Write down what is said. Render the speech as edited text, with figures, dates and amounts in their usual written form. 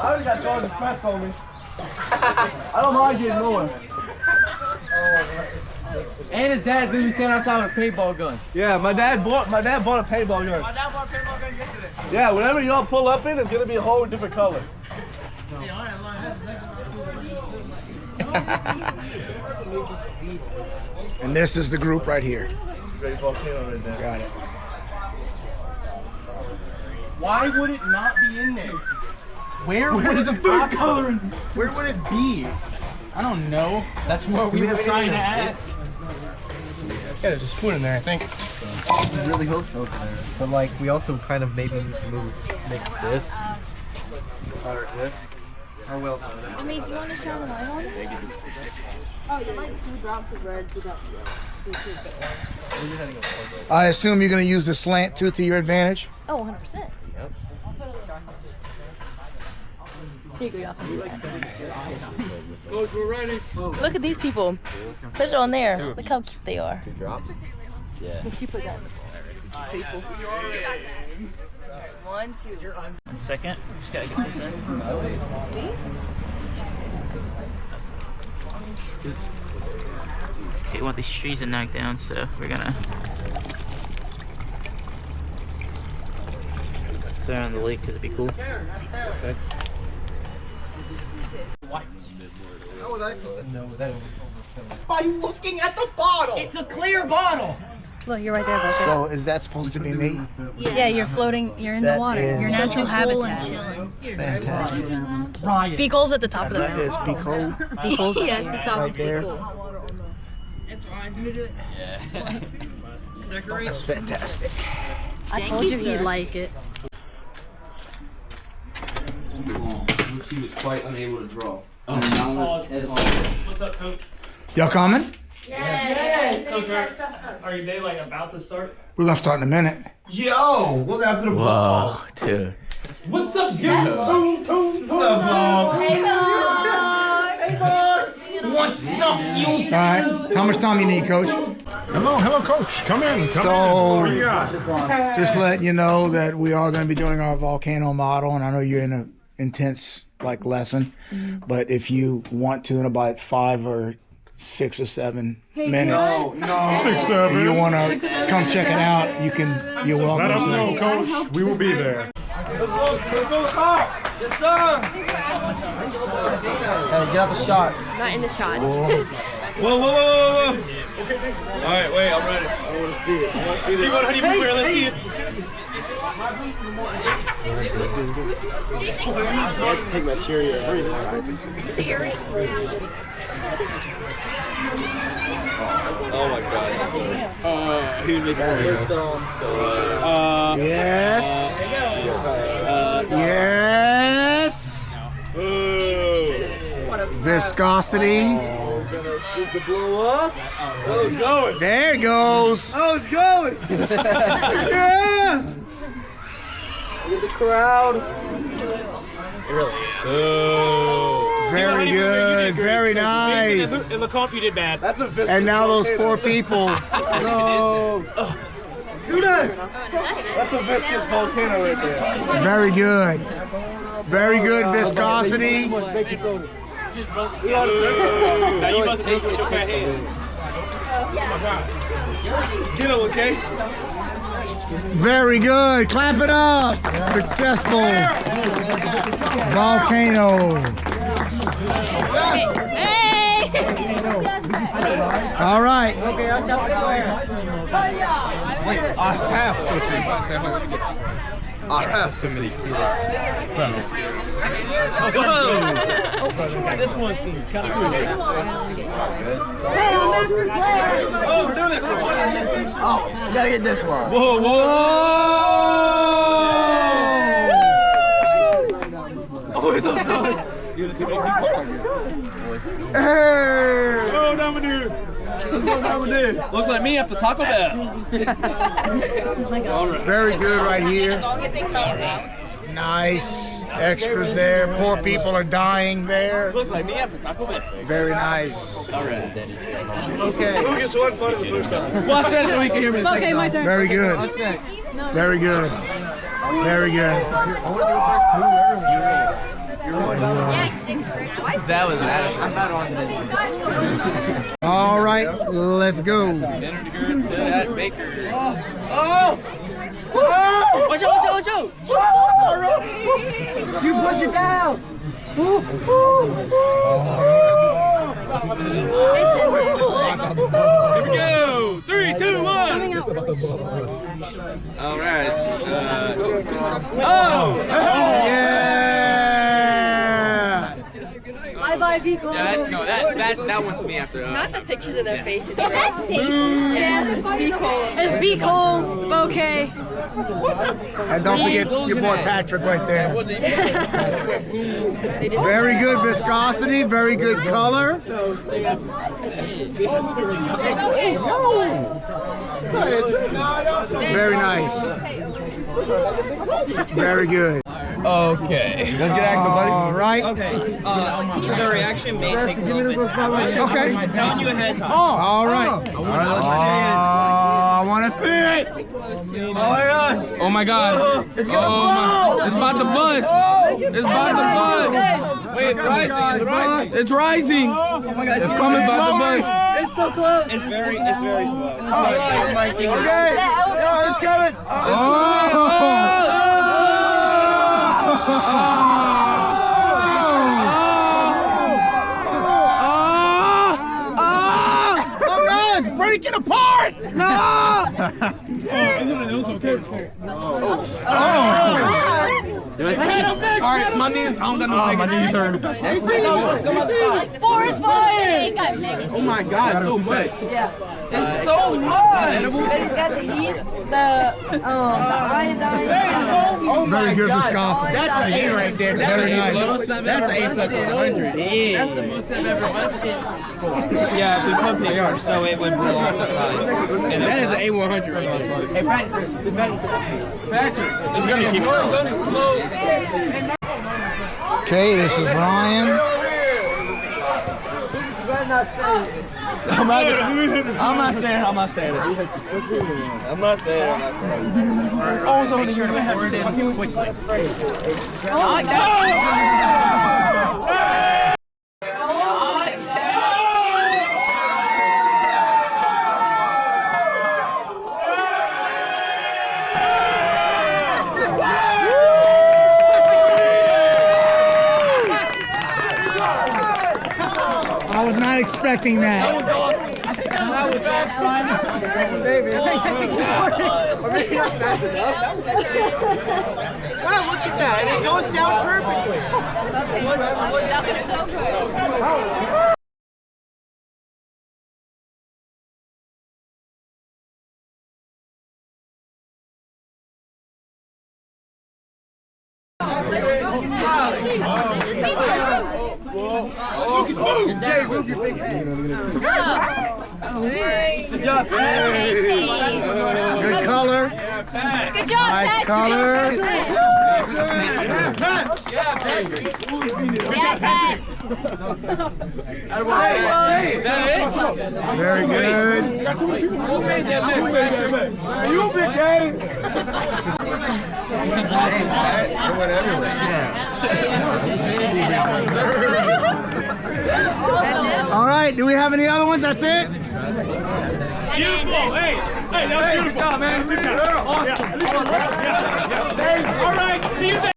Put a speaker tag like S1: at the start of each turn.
S1: already got George's pressed on me. I don't mind getting more.
S2: And his dad's gonna be standing outside with a paintball gun.
S1: Yeah, my dad bought a paintball gun.
S2: My dad bought a paintball gun yesterday.
S1: Yeah, whenever y'all pull up in, it's gonna be a whole different color.
S3: And this is the group right here.
S1: Great volcano right there.
S3: Got it.
S2: Why would it not be in there? Where would it Where would it be? I don't know. That's what we were trying to ask.
S1: Yeah, there's a spoon in there, I think.
S4: I really hope so. But like, we also kind of maybe need to make this or this. Or will.
S5: I mean, do you want to shine a light on it? Oh, you like 2 drops of red without
S3: I assume you're going to use the slant tooth to your advantage?
S5: Oh, 100%. Yep. I'll put it a little darker. Here you go, y'all.
S1: Coach, we're ready.
S5: Look at these people. Put it on there. Look how cute they are.
S4: 2 drops? Yeah.
S5: Make sure you put that. People. 1, 2.
S6: 1 second. Just gotta get this in. Okay, we want these trees to knock down, so we're gonna throw it on the lake because it'd be cool. Okay.
S2: How would I know that? By looking at the bottle. It's a clear bottle.
S5: Look, you're right there, Buster.
S3: So is that supposed to be me?
S5: Yeah, you're floating. You're in
S3: That
S5: the water.
S3: is-
S5: Your natural habitat.
S3: Fantastic.
S2: Ryan.
S5: Beagle's at the top of the
S3: That
S5: mountain.
S3: is Pico.
S5: Beagle's at the top
S3: Right
S5: of
S3: there.
S5: Beagle.
S3: That's fantastic.
S5: I told you he'd like it.
S7: She was quite unable to draw.
S1: What's up, Coach?
S3: Y'all coming?
S1: Are you like about to start?
S3: We're going to start in a minute.
S4: Yo! What's after the
S6: Whoa, dude.
S1: What's up, dude? What's up, vlog?
S5: Hey, Coach!
S2: What's up, you?
S3: All right. So how much time you need, Coach?
S8: Hello, Coach. Come in.
S3: So,
S8: in.
S3: just letting you know that we are going to be doing our volcano model, and I know you're in an intense lesson, but if you want to in about 5 or 6 or 7 minutes,
S8: 6, 7.
S3: you want to come check it out, you're welcome.
S8: Let us
S3: to.
S8: know, Coach. We will be there.
S1: Let's go to the car. Yes, sir.
S2: Hey, get out the shot.
S5: Not in the shot.
S1: Whoa. All right, wait, I'm ready. I want to see it. I want to see this. How do you move here? Let's see it.
S4: I like to take my Cheerio.
S1: Oh my God. He made it so.
S3: Yes. Yes. Viscosity.
S1: To blow up. Oh, it's going.
S3: There it goes.
S1: Oh, it's going. Yeah. Look at the crowd. Oh.
S3: Very good. Very nice.
S1: In the comp, you did bad. That's a viscous.
S3: And now those poor people.
S1: No. Do that. That's a viscous volcano right there.
S3: Very good. Very good viscosity.
S1: Now you must hate with your fat hand. Get him, okay?
S3: Very good. Clap it up. Successful volcano.
S5: Hey!
S3: All right.
S4: Okay, I'll stop the player. Wait, I have to see. I have so many kids.
S1: This one seems kind of too
S5: Hey, I'm after player.
S1: Oh, we're doing this one.
S4: Oh, you gotta get this one.
S1: Whoa. Oh, it's so close. You gonna see what Oh, Dominic. Let's go, Dominic. Looks like me after Taco Bell.
S3: Very good right here. Nice. Extras there. Poor people are dying there.
S1: Looks like me after Taco Bell.
S3: Very nice.
S1: Okay.
S4: Okay.
S1: Who gets one part of the first time? Watch that so he can hear me.
S5: Okay, my turn.
S3: Very good. Very good. Very good.
S4: That was I'm not on this.
S3: All right, let's go.
S2: Watch out! You push it down.
S1: Here we go. 3, 2, 1. All right. Oh!
S3: Yeah.
S5: Bye, be cool.
S1: That one's me after.
S5: Not the pictures of their faces, right? Yes, be cool. It's be cool. Okay.
S3: And don't forget your boy Patrick right there. Very good viscosity, very good color. Very nice. Very good.
S2: Okay.
S3: Let's get active, buddy. All right.
S7: Okay. The reaction may take a little bit of time.
S3: Okay.
S7: I'm telling you ahead of time.
S3: All right. I want to see it.
S7: Oh my god.
S2: Oh my god.
S3: It's gonna blow.
S2: It's about to bust. It's about to bust.
S1: Wait, it's rising.
S2: It's rising.
S7: Oh my god.
S3: It's coming slowly.
S7: It's so close. It's very slow.
S3: Okay. It's coming. Oh no, it's breaking apart! No!
S2: Alright, my knees. I don't got no
S3: My knees hurt.
S5: Forest fire!
S3: Oh my god, so much.
S2: It's so much.
S5: It's got the yeast, the iodine.
S3: Very good viscosity.
S2: That's an A right there.
S3: Very nice.
S2: That's an A plus 100. That's the most I've ever busted.
S7: Yeah, we put paper so it would blow off the side. And
S2: That is an A100 right there. Hey, Patrick.
S1: It's gonna keep going.
S3: Okay, this is Ryan.
S1: I'm not saying it. I'm not saying it.
S2: Oh, so you're going to have to fucking quickly.
S3: I was not expecting that.
S4: Wow, look at that. And it goes down perfectly.
S5: That was so good. Good job,
S3: Good color.
S5: Good job,
S3: Nice color.
S5: Yeah, Pat.
S3: Very good.
S2: Who made that mix, Patrick?
S8: You big daddy.
S4: It went everywhere.
S3: All right, do we have any other ones? That's it?
S1: Beautiful. Hey, that was beautiful. Good job, man. Good job. Awesome. All right. See you there.